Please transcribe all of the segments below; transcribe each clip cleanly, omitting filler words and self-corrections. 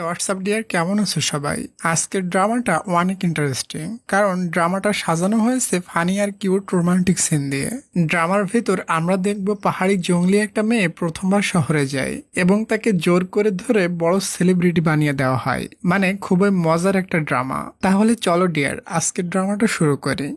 WhatsApp deer, কেমন আছো সবাই? আজকের ড্রামাটা অনেক ইন্টারেস্টিং, কারণ ড্রামাটা সাজানো হয়েছে ফানি আর কিউট রোমান্টিক সিন দিয়ে। ড্রামার ভেতর আমরা দেখব পাহাড়ি জঙ্গলি একটা মেয়ে প্রথমবার শহরে যায় এবং তাকে জোর করে ধরে বড় সেলিব্রিটি বানিয়ে দেওয়া হয়। মানে খুবই মজার একটা ড্রামা। তাহলে চলো ডিয়ার, আজকের ড্রামাটা শুরু করি।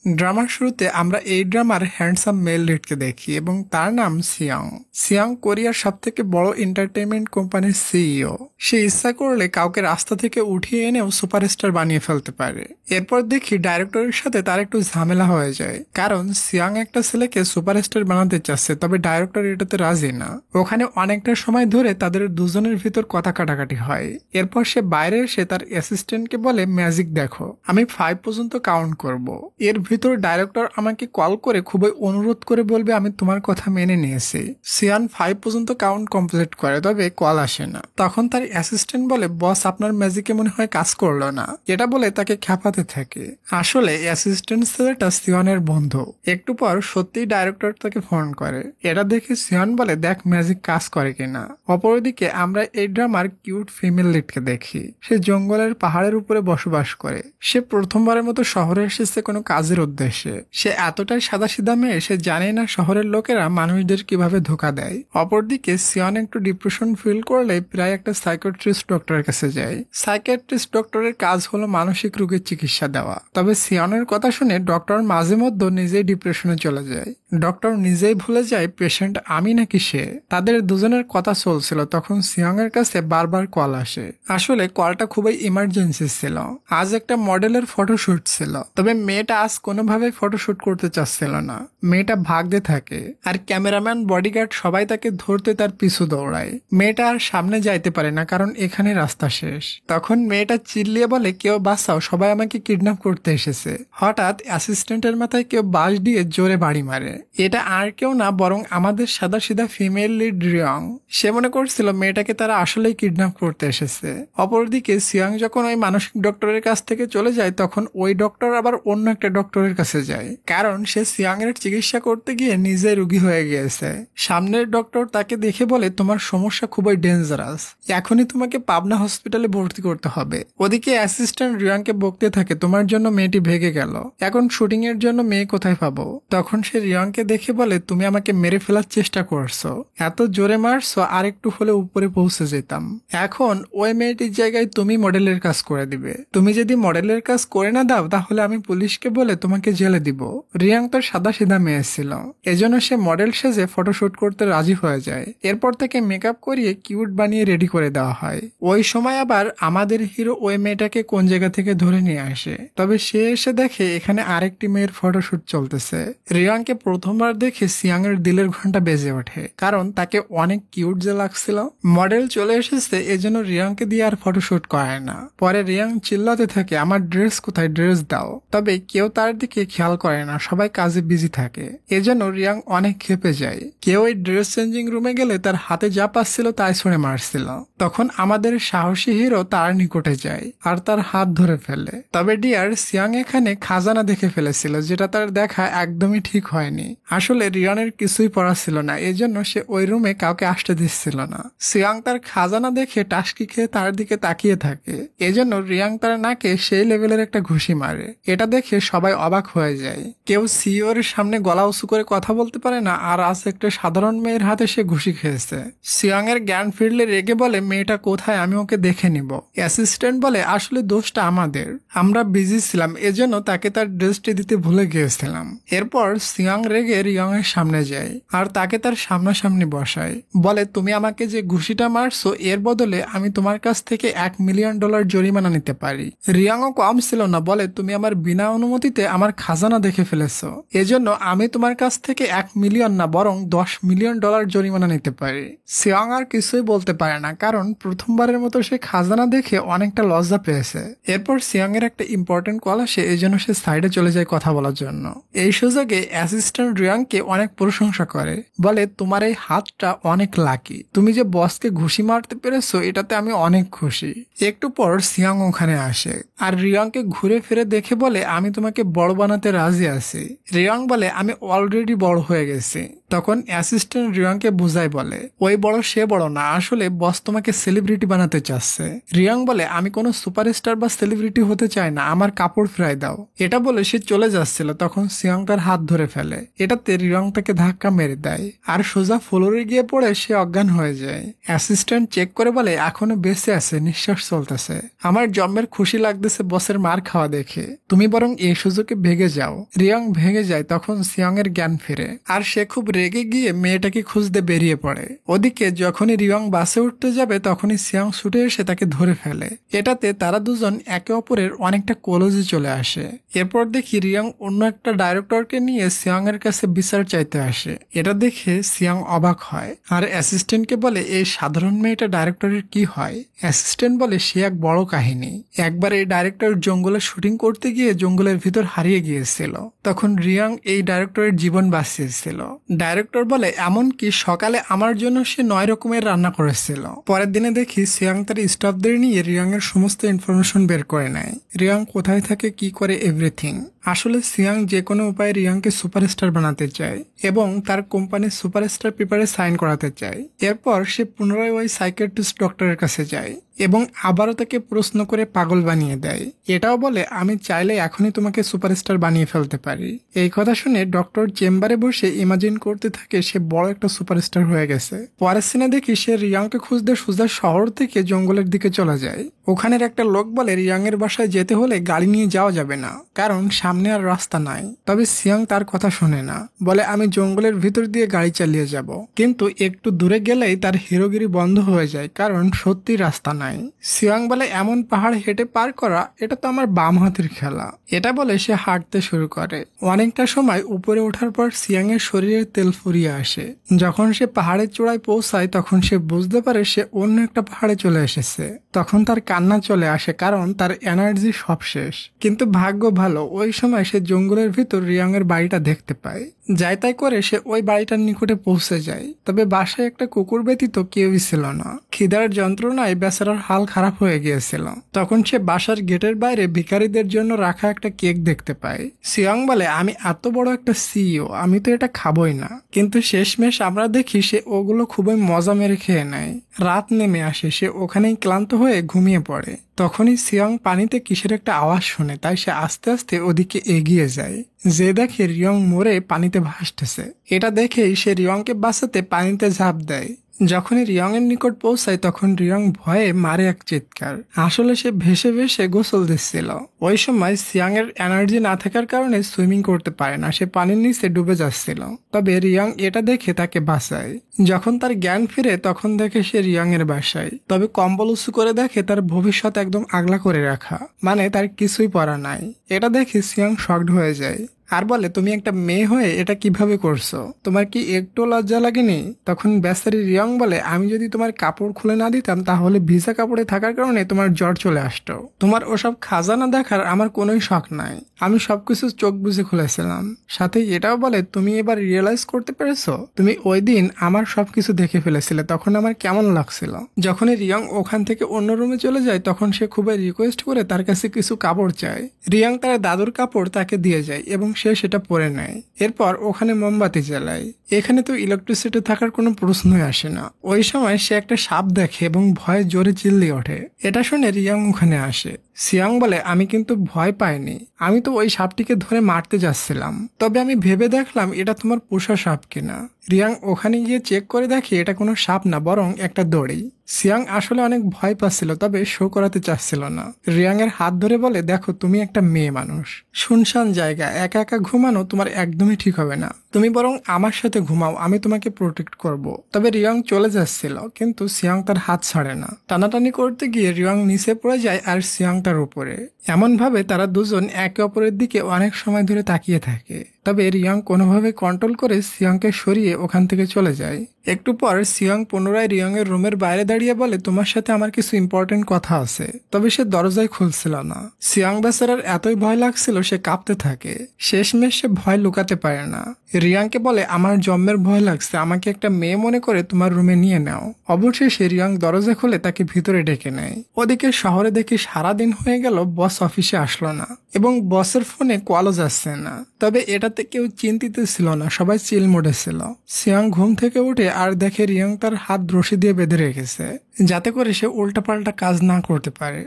ড্রামার শুরুতে আমরা এই ড্রামার হ্যান্ডসাম মেল লিডকে দেখি এবং তার নাম সিয়ং। সিয়ং কোরিয়ার সব থেকে বড় এন্টারটেইনমেন্ট কোম্পানির সিইও। সে ইচ্ছা করলে কাউকে রাস্তা থেকে উঠিয়ে এনেও সুপারস্টার বানিয়ে ফেলতে পারে। এরপর দেখি ডাইরেক্টরের সাথে তার একটু ঝামেলা হয়ে যায়, কারণ সিয়ং একটা ছেলেকে সুপারস্টার বানাতে চাচ্ছে, তবে ডাইরেক্টর এটাতে রাজি না। ওখানে অনেকটা সময় ধরে তাদের দুজনের ভিতর কথা কাটাকাটি হয়। এরপর সে বাইরে এসে তার অ্যাসিস্ট্যান্টকে বলে, ম্যাজিক দেখো, আমি 5 পর্যন্ত কাউন্ট করব। এর ভিতর ডাইরেক্টর আমাকে কল করে খুবই অনুরোধ করে বলবে আমি তোমার কথা মেনে নিয়েছি। সিয়ান 5 পর্যন্ত কাউন্ট কমপ্লিট করে, তবে কল আসে না। তখন তার অ্যাসিস্ট্যান্ট বলে, বস আপনার ম্যাজিকে মনে হয় কাজ করলো না। এটা বলে তাকে খেপাতে থাকে। আসলে অ্যাসিস্ট্যান্ট ছেলেটা সিয়ানের বন্ধু। একটু পর সত্যিই ডাইরেক্টর তাকে ফোন করে। এটা দেখে সিয়ান বলে, দেখ ম্যাজিক কাজ করে কিনা। অপরদিকে আমরা এই ড্রামার কিউট ফিমেল লিডকে দেখি। সে জঙ্গলের পাহাড়ের উপরে বসবাস করে। সে প্রথমবারের মতো শহরে এসেছে কোনো কাজের উদ্দেশ্যে। সে এতটাই সাদাসিধা মেয়ে, সে জানে না শহরের লোকেরা মানুষদের কিভাবে ধোকা দেয়। অপরদিকে সিয়ন একটু ডিপ্রেশন ফিল করলে প্রায় একটা সাইকিয়াট্রিস্ট ডক্টরের কাছে যায়। সাইকিয়াট্রিস্ট ডক্টরের কাজ হলো মানসিক রোগের চিকিৎসা দেওয়া। তবে সিয়নের কথা শুনে ডক্টর মাঝে মধ্যে নিজেই ডিপ্রেশনে চলে যায়। ডক্টর নিজেই ভুলে যায় পেশেন্ট আমি নাকি সে। তাদের দুজনের কথা চলছিল, তখন সিয়ং এর কাছে বারবার কল আসে। আসলে কলটা খুবই ইমার্জেন্সি ছিল। আজ একটা মডেলের ফটোশুট ছিল, তবে মেয়েটা আজ কোনোভাবে ফটোশুট করতে চাচ্ছিল না। মেয়েটা ভাগতে থাকে, আর ক্যামেরাম্যান, বডিগার্ড সবাই তাকে ধরতে তার পিছু দৌড়ায়। মেয়েটা আর সামনে যাইতে পারে না, কারণ এখানে রাস্তা শেষ। তখন মেয়েটা চিল্লিয়ে বলে, কেউ বাঁচাও, সবাই আমাকে কিডন্যাপ করতে এসেছে। হঠাৎ অ্যাসিস্ট্যান্টের মাথায় কেউ বাঁশ দিয়ে জোরে বাড়ি মারে। এটা আর কেউ না, বরং আমাদের সাদাসিধা ফিমেল লিড রিয়ং। সে মনে করছিল মেয়েটাকে তারা আসলেই কিডন্যাপ করতে এসেছে। অপরদিকে সিয়াং যখন ওই মানসিক ডক্টরের কাছ থেকে চলে যায়, তখন ওই ডক্টর আবার অন্য একটা ডক্টরের কাছে যায়, কারণ সে সিয়াং এর চিকিৎসা করতে গিয়ে নিজে রোগী হয়ে গিয়েছে। সামনের ডক্টর তাকে দেখে বলে, তোমার সমস্যা খুবই ডেঞ্জারাস, এখনই তোমাকে পাবনা হসপিটালে ভর্তি করতে হবে। ওদিকে অ্যাসিস্ট্যান্ট রিয়াংকে বকতে থাকে, তোমার জন্য মেয়েটি ভেগে গেল, এখন শুটিং এর জন্য মেয়ে কোথায় পাবো। তখন সে রিয়াংকে দেখে বলে, তুমি আমাকে মেরে ফেলার চেষ্টা করছো, এত জোরে মারছো, আর একটু হলে উপরে পৌঁছে যেতাম। এখন ওই মেয়েটির জায়গায় তুমি মডেলের কাজ করে দিবে। তুমি যদি মডেলের কাজ করে না দাও, তাহলে আমি পুলিশকে বলে তোমাকে জেলে দিব। রিয়াং তো সাদা সিধা মেয়ে ছিল, এজন্য সে মডেল সেজে ফটোশুট করতে রাজি হয়ে যায়। এরপর তাকে মেকআপ করিয়ে কিউট বানিয়ে রেডি করে দেওয়া হয়। ওই সময় আবার আমাদের হিরো ওই মেয়েটাকে কোন জায়গা থেকে ধরে নিয়ে আসে, তবে সে এসে দেখে এখানে আরেকটি মেয়ের ফটোশুট চলতেছে। রিয়াংকে প্রথমবার দেখে সিয়াং এর দিলের ঘন্টা বেজে ওঠে, কারণ তাকে অনেক কিউট যে লাগছিল। মডেল চলে এসেছে, এজন্য রিয়াংকে দিয়ে আর ফটোশুট করায় না। পরে রিয়াং চিল্লাতে থাকে, আমার ড্রেস কোথায়, ড্রেস দাও। তবে কেউ তার দিকে খেয়াল করে না, সবাই কাজে বিজি থাকে। এজন্য রিয়াং অনেক ক্ষেপে যায়। কেউ ওই ড্রেস চেঞ্জিং রুমে গেলে তার হাতে যা পাচ্ছিল তাই ছুঁড়ে মারছিল। তখন আমাদের সাহসী হিরো তার নিকটে যায় আর তার হাত ধরে ফেলে। তবে ডিয়ার, সিয়াং এখানে খাজানা দেখে ফেলেছিল, যেটা তার দেখা একদমই ঠিক হয়নি। আসলে রিয়ানের কিছুই পড়া ছিল না, এজন্য সে ওই রুমে কাউকে আসতে দিচ্ছিল না। সিয়াং তার খাজানা দেখে টাস্কি খেয়ে তার দিকে তাকিয়ে থাকে। এজন্য রিয়াং তার নাকে সেই লেভেলের একটা ঘুষি মারে। এটা দেখে সবাই অবাক হয়ে যায়। কেউ সিইওর সামনে গলা উঁচু করে কথা বলতে পারে না, আর আজ একটা সাধারণ মেয়ের হাতে সে ঘুষি খেয়েছে। সিয়াং এর জ্ঞান ফিরলে রেগে বলে, মেয়েটা কোথায়, আমি ওকে দেখে নিব। অ্যাসিস্ট্যান্ট বলে, আসলে দোষটা আমাদের, আমরা বিজি ছিলাম, এজন্য তাকে তার ড্রেসটি দিতে ভুলে গিয়েছিলাম। এরপর সিয়াং রেগে রিয়ং এর সামনে যায় আর তাকে তার সামনাসামনি বসায়। বলে, তুমি আমাকে যে ঘুষিটা মারছো, এর বদলে আমি তোমার কাছ থেকে $1 মিলিয়ন জরিমানা নিতে পারি। রিয়াংও কম ছিল না, বলে, তুমি আমার বিনা অনুমতিতে আমার খাজানা দেখে ফেলেছো, এজন্য আমি তোমার কাছ থেকে 1 মিলিয়ন না, বরং $10 মিলিয়ন জরিমানা নিতে পারি। সিয়াং আর কিছুই বলতে পারে না, কারণ প্রথমবারের মতো সে খাজানা দেখে অনেকটা লজ্জা পেয়েছে। এরপর সিয়াং এর একটা ইম্পর্টেন্ট কল আসে, এজন্য সে সাইডে চলে যায় কথা বলার জন্য। এই সুযোগে অ্যাসিস্ট্যান্ট রিয়াংকে অনেক প্রশংসা করে, বলে, তোমার এই হাতটা অনেক লাকি, তুমি যে বসকে ঘুষি মারতে পেরেছো, এটাতে আমি অনেক খুশি। একটু পর সিয়াং ওখানে আসে আর রিয়াংকে ঘুরে ফিরে দেখে বলে, আমি তোমাকে বড় বানাতে রাজি আছি। রিয়ং বলে আমি অলরেডি বড় হয়ে গেছি। তখন অ্যাসিস্ট্যান্ট রিয়ংকে বুঝাই বলে ওই বড় সে বড় না, আসলে বস তোমাকে সেলিব্রিটি বানাতে চাচ্ছে। রিয়ং বলে আমি কোনো সুপারস্টার বা সেলিব্রিটি হতে চাই না, আমার কাপড় ফেরাই দাও। এটা বলে সে চলে যাচ্ছিল, তখন সিয়ং তার হাত ধরে ফেলে। এটাতে রিয়ং তাকে ধাক্কা মেরে দেয় আর সোজা ফ্লোরে গিয়ে পড়ে সে অজ্ঞান হয়ে যায়। অ্যাসিস্ট্যান্ট চেক করে বলে এখনো বেঁচে আছে, নিঃশ্বাস চলতেছে। আমার জন্মের খুশি লাগতেছে বসের মার খাওয়া দেখে, তুমি বরং এই সুযোগে ভেগে যাও। রিয়ং ভেগে যায়, তখন সিয়ং এর জ্ঞান ফিরে আর সে খুব রেগে গিয়ে মেয়েটাকে খুঁজতে বেরিয়ে পড়ে। ওদিকে যখনই রিয়ং বাসে উঠতে যাবে তখনই সিয়ং ছুটে এসে তাকে ধরে ফেলে। এটাতে তারা দুজন একে অপরের অনেকটা ক্লোজে চলে আসে। এরপর দেখি রিয়ং অন্য একটা ডাইরেক্টরকে নিয়ে সিয়ং এর কাছে বিচার চাইতে আসে। এটা দেখে সিয়ং অবাক হয় আর অ্যাসিস্ট্যান্টকে বলে এই সাধারণ মেয়েটা ডাইরেক্টরের কি হয়। অ্যাসিস্ট্যান্ট বলে সে এক বড় কাহিনী। একবার এই ডাইরেক্টর জঙ্গলে শুটিং করতে গিয়ে জঙ্গলের ভিতর হারিয়ে গিয়েছিল, তখন রিয়ং এই ডাইরেক্টরের জীবন বাঁচিয়েছিল। ডাইরেক্টর বলে এমনকি সকালে আমার জন্য সে 9 রকমের রান্না করেছিল। পরের দিনে দেখি সিয়ং তার স্টাফদের নিয়ে রিয়ং এর সমস্ত ইনফরমেশন বের করে নেয়। রিয়ং কোথায় থাকে, কি করে, এভরিথিং। আসলে সিয়ং যে কোনো উপায়ে রিয়ংকে সুপারস্টার বানাতে চায় এবং তার কোম্পানির সুপারস্টার পেপারে সাইন করাতে চায়। এরপর সে পুনরায় ওই সাইকিয়াট্রিস্ট ডক্টরের কাছে যায় এবং আবারও তাকে প্রশ্ন করে পাগল বানিয়ে দেয়। এটাও বলে আমি চাইলে এখনই তোমাকে সুপারস্টার বানিয়ে ফেলতে পারি। এই কথা শুনে ডক্টর চেম্বারে বসে ইমাজিন করতে থাকে সে বড় একটা সুপারস্টার হয়ে গেছে। পরের সিনে দেখি সে রিয়ংকে খুঁজতে সোজা শহর থেকে জঙ্গলের দিকে চলে যায়। ওখানের একটা লোক বলে রিয়ং এর বাসায় যেতে হলে গাড়ি নিয়ে যাওয়া যাবে না, কারণ সামনে আর রাস্তা নাই। তবে সিয়ং তার কথা শোনে না, বলে আমি জঙ্গলের ভিতর দিয়ে গাড়ি চালিয়ে যাব। কিন্তু একটু দূরে গেলেই তার হিরোগিরি বন্ধ হয়ে যায়, কারণ সত্যি রাস্তা নাই। সিয়ং বলে এমন পাহাড় হেঁটে পার করা এটা তো আমার বাম হাতের খেলা। এটা বলে সে হাঁটতে শুরু করে। অনেকটা সময় উপরে ওঠার পর সিয়ং এর শরীরের তেল ফুরিয়ে আসে। যখন সে পাহাড়ের চূড়ায় পৌঁছায় তখন সে বুঝতে পারে সে অন্য একটা পাহাড়ে চলে এসেছে। তখন তার কান্না চলে আসে, কারণ তার এনার্জি সব শেষ। কিন্তু ভাগ্য ভালো, ওই সময় সে জঙ্গলের ভিতর রিয়ং এর বাড়িটা দেখতে পায়। যাই তাই করে সে ওই বাড়িটার নিকটে পৌঁছে যায়। তবে বাসায় একটা কুকুর ব্যতীত কেউই ছিল না। খিদার যন্ত্রণায় বেচারার হাল খারাপ হয়ে গিয়েছিল। তখন সে বাসার গেটের বাইরে ভিখারিদের জন্য রাখা একটা কেক দেখতে পায়। সিয়ং বলে আমি এত বড় একটা সিইও, আমি তো এটা খাবই না। কিন্তু শেষমেশ আমরা দেখি সে ওগুলো খুবই মজা মেরে খেয়ে নেয়। রাত নেমে আসে, সে ওখানেই ক্লান্ত হয়ে ঘুমিয়ে পড়ে। তখনই সিয়ং পানিতে কিসের একটা আওয়াজ শুনে, তাই সে আস্তে আস্তে ওদিকে এগিয়ে যায়। যে দেখে রিয়ং মরে পানিতে ভাসতেছে। এটা দেখেই সে রিয়ংকে বাঁচাতে পানিতে ঝাঁপ দেয়। যখনই রিয়ং এর নিকট পৌঁছায় তখন রিয়ং ভয়ে মারে এক চিৎকার। আসলে সে ভেসে ভেসে গোসল দিচ্ছিল। ওই সময় সিয়াং এর এনার্জি না থাকার কারণে সুইমিং করতে পারে না, সে পানির নিচে ডুবে যাচ্ছিল। তবে রিয়ং এটা দেখে তাকে বাঁচায়। যখন তার জ্ঞান ফিরে তখন দেখে সে রিয়ং এর বাসায়। তবে কম্বল উঁচু করে দেখে তার ভবিষ্যৎ একদম আগলা করে রাখা, মানে তার কিছুই পড়া নাই। এটা দেখে সিয়াং শকড হয়ে যায় আর বলে তুমি একটা মেয়ে হয়ে এটা কিভাবে করছো, তোমার কি একটু লজ্জা লাগেনি? তখন বেচারি রিয়ং বলে আমি যদি তোমার কাপড় খুলে না দিতাম তাহলে ভিজা কাপড়ে থাকার কারণে তোমার জ্বর চলে আসতো। তোমার ওসব খাজানা দেখার আমার কোনোই শখ নাই, আমি সবকিছু চোখ বুঝে খুলেছিলাম। সাথে এটাও বলে তুমি এবার রিয়েলাইজ করতে পেরেছো তুমি ওই দিন আমার সবকিছু দেখে ফেলেছিলে, তখন আমার কেমন লাগছিল। যখনই রিয়ং ওখান থেকে অন্য রুমে চলে যায় তখন সে খুবই রিকোয়েস্ট করে তার কাছে কিছু কাপড় চায়। রিয়ং তার দাদুর কাপড় তাকে দিয়ে যায় এবং সে সেটা পরে নেয়। এরপর ওখানে মোমবাতি জ্বালায়। এখানে তো ইলেকট্রিসিটি থাকার কোনো প্রশ্নই আসে না। ওই সময় সে একটা সাপ দেখে এবং ভয়ে জোরে চিল্লিয়ে ওঠে। এটা শুনে রিয়ং ওখানে আসে। সিয়াং বলে আমি কিন্তু ভয় পাইনি, আমি তো ওই সাপটিকে ধরে মারতে যাচ্ছিলাম, তবে আমি ভেবে দেখলাম এটা তোমার পোষা সাপ কিনা। রিয়াং ওখানে গিয়ে চেক করে দেখে এটা কোনো সাপ না, বরং একটা দড়ি। সিয়াং আসলে অনেক ভয় পাচ্ছিল, তবে শো করাতে চাচ্ছিল না। রিয়াং এর হাত ধরে বলে দেখো তুমি একটা মেয়ে মানুষ, শুনশান জায়গা একা একা ঘুমানো তোমার একদমই ঠিক হবে না, তুমি বরং আমার সাথে ঘুমাও, আমি তোমাকে প্রোটেক্ট করব। তবে রিয়াং চলে যাচ্ছিল, কিন্তু সিয়াং তার হাত ছাড়ে না। টানাটানি করতে গিয়ে রিয়াং নিচে পড়ে যায় আর সিয়াং তার উপরে। এমন ভাবে তারা দুজন একে অপরের দিকে অনেক সময় ধরে তাকিয়ে থাকে। তবে রিয়াং কোনোভাবে কন্ট্রোল করে সিয়ংকে সরিয়ে ওখান থেকে চলে যায়। একটু পর সিয়ং পুনরায় রিয়ং এর রুমের বাইরে দাঁড়িয়ে বলে, তোমার সাথে আমার কিছু ইম্পর্টেন্ট কথা আছে। তবে সে দরজায় খুলছিল না। সিয়ং বেচারার এতই ভয় লাগছিল সে কাঁপতে থাকে। শেষমেশ সে ভয় লুকাতে পারে না। রিয়াংকে বলে, আমার জন্মের ভয় লাগছে, আমাকে একটা মেয়ে মনে করে তোমার রুমে নিয়ে নাও। অবশেষে রিয়াং দরজা খুলে তাকে ভিতরে ডেকে নেয়। ওদিকে শহরে দেখি সারাদিন হয়ে গেল বস অফিসে আসলো না এবং বসের ফোনে কলও যাচ্ছে না। তবে এটাতে কেউ চিন্তিত ছিল না, সবাই চিল মোডে ছিল। সিয়াং ঘুম থেকে উঠে আর দেখে রিয়াং তার হাত রশি দিয়ে বেঁধে রেখেছে যাতে করে সে উল্টাপাল্টা কাজ না করতে পারে।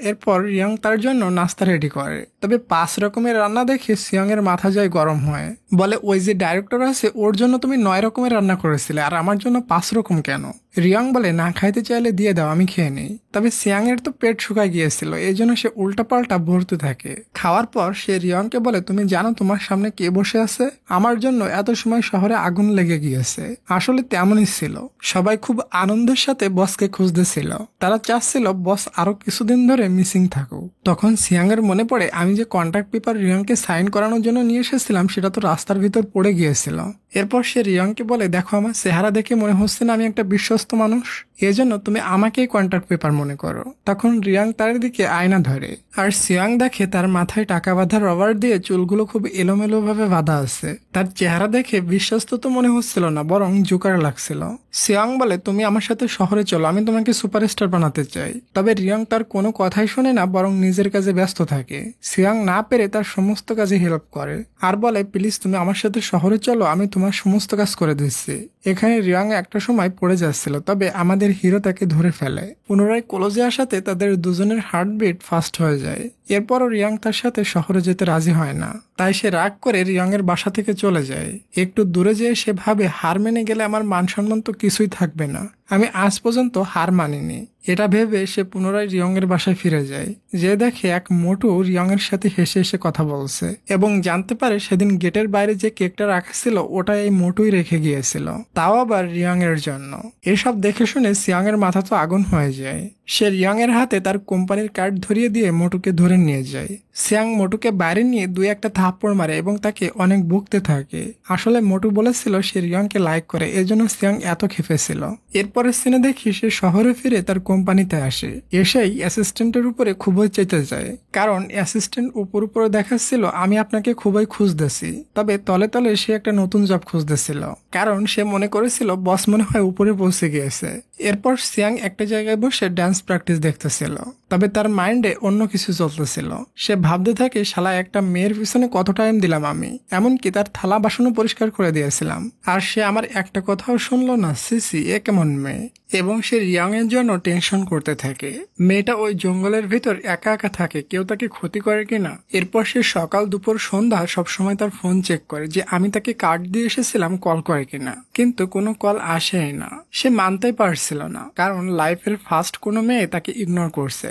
এরপর রিয়াং তার জন্য নাস্তা রেডি করে। তবে 5 রকমের রান্না দেখে সিয়াং এর মাথা যায় গরম হয়। বলে, ওই যে ডাইরেক্টর আছে ওর জন্য তুমি 9 রকমের রান্না করেছিলে আর আমার জন্য 5 রকম কেন? রিয়াং বলে, না খাইতে চাইলে দিয়ে দাও, আমি খেয়ে নেই। তবে সিয়াং এর তো পেট শুকায় গিয়েছিল, এই জন্য সে উল্টাপাল্টা ভরতে থাকে। খাওয়ার পর সে রিয়াংকে বলে, তুমি জানো তোমার সামনে কে বসে আছে? আমার জন্য এত সময় শহরে আগুন লেগে গিয়েছে। আসলে তেমনই ছিল, সবাই খুব আনন্দের সাথে বসকে খুঁজতেছিল। তারা চাচ্ছিল বস আরো কিছুদিন ধরে মিসিং থাকুক। তখন সিয়াং এর মনে পড়ে, আমি যে কন্ট্রাক্ট পেপার রিয়াংকে সাইন করানোর জন্য নিয়ে এসেছিলাম সেটা তো রাস্তার ভিতর পড়ে গিয়েছিল। এরপর সে রিয়াংকে বলে, দেখো আমার চেহারা দেখে মনে হচ্ছে না আমি একটা বিশ্বস্ত মানুষ, এজন্য তুমি আমাকেই কন্ট্রাক্ট পেপার মনে করো। তখন রিয়াং তার দিকে আয়না ধরে আর সিয়াং দেখে তার মাথায় টাকা বাঁধা রবার দিয়ে চুলগুলো খুব এলোমেলো ভাবে বাঁধা আছে। তার চেহারা দেখে বিশ্বস্ত তো মনে হচ্ছিল না, বরং জোকার লাগছিল। সিয়াং বলে, তুমি আমার সাথে শহরে চলো, আমি তোমাকে সুপারস্টার বানাতে চাই। তবে রিয়াং তার কোনো কথাই শোনে না, বরং নিজের কাজে ব্যস্ত থাকে। সিয়াং না পেরে তার সমস্ত কাজে হেল্প করে আর বলে, প্লিজ তুমি আমার সাথে শহরে চলো, আমি তোমার সমস্ত কাজ করে দিচ্ছি। এখানে রিয়াং একটা সময় পড়ে যাচ্ছিল, তবে আমাদের হিরো তাকে ধরে ফেলে। পুনরায় ক্লোজে আসাতে তাদের দুজনের হার্টবিট ফাস্ট হয়ে যায়। এরপরও রিয়াং তার সাথে শহরে যেতে রাজি হয় না, তাই সে রাগ করে রিয়াং এর বাসা থেকে চলে যায়। একটু দূরে যেয়ে সে ভাবে, হার মেনে গেলে আমার মান সম্মান তো কিছুই থাকবে না, আমি আজ পর্যন্ত হার মানিনি। এটা ভেবে সে পুনরায় রিয়ং এর বাসায় ফিরে যায়। যে দেখে এক মোটু রিয়ং এর সাথে হেসে হেসে কথা বলছে এবং জানতে পারে সেদিন গেটের বাইরে যে কেকটা রাখা ছিল ওটা এই মোটুই রেখে গিয়েছিল, তাও আবার রিয়ং এর জন্য। এসব দেখে শুনে সিয়াং এর মাথা তো আগুন হয়ে যায়। সে রিয়ং এর হাতে তার কোম্পানির কার্ড ধরিয়ে দিয়ে মোটুকে ধরে নিয়ে যায়। সিয়াং মোটুকে বাইরে নিয়ে 2-1 থাপ্পড় মারে এবং তাকে অনেক বকতে থাকে। আসলে মোটু বলেছিল সে রিয়ংকে লাইক করে, এজন্য সিয়াং এত খেপেছিল। এরপরের সিনে দেখি সে শহরে ফিরে তার কোম্পানিতে আসে। এসেই অ্যাসিস্ট্যান্টের উপরে খুবই চেতে যায়, কারণ অ্যাসিস্ট্যান্ট উপরে দেখাচ্ছিল আমি আপনাকে খুবই খুঁজতেছি। তবে তলে তলে সে একটা নতুন জব খুঁজতেছিল, কারণ সে মনে করেছিল বস মনে হয় উপরে পৌঁছে গিয়েছে। এরপর সিয়াং একটা জায়গায় বসে ডান্স প্র্যাকটিস দেখতেছিল, তবে তার মাইন্ডে অন্য কিছু চলতেছিল। সে ভাবতে থাকে, শালা একটা মেয়ের পিছনে কত টাইম দিলাম আমি, এমনকি তার থালা বাসনও পরিষ্কার করে দিয়েছিলাম, আর সে আমার একটা কথাও শুনলো না। সিসি এ কেমন মেয়ে। এবং সে রিয়াং এর জন্য টেনশন করতে থাকে। মেয়েটা ওই জঙ্গলের ভিতর একা একা থাকে, কেউ তাকে ক্ষতি করে কিনা। এরপর সে সকাল দুপুর সন্ধ্যা সবসময় তার ফোন চেক করে যে আমি তাকে কার্ড দিয়ে এসেছিলাম কল করে কিনা, কিন্তু কোনো কল আসেই না। সে মানতেই পারছিল না, কারণ লাইফের ফার্স্ট কোনো মেয়ে তাকে ইগনোর করছে।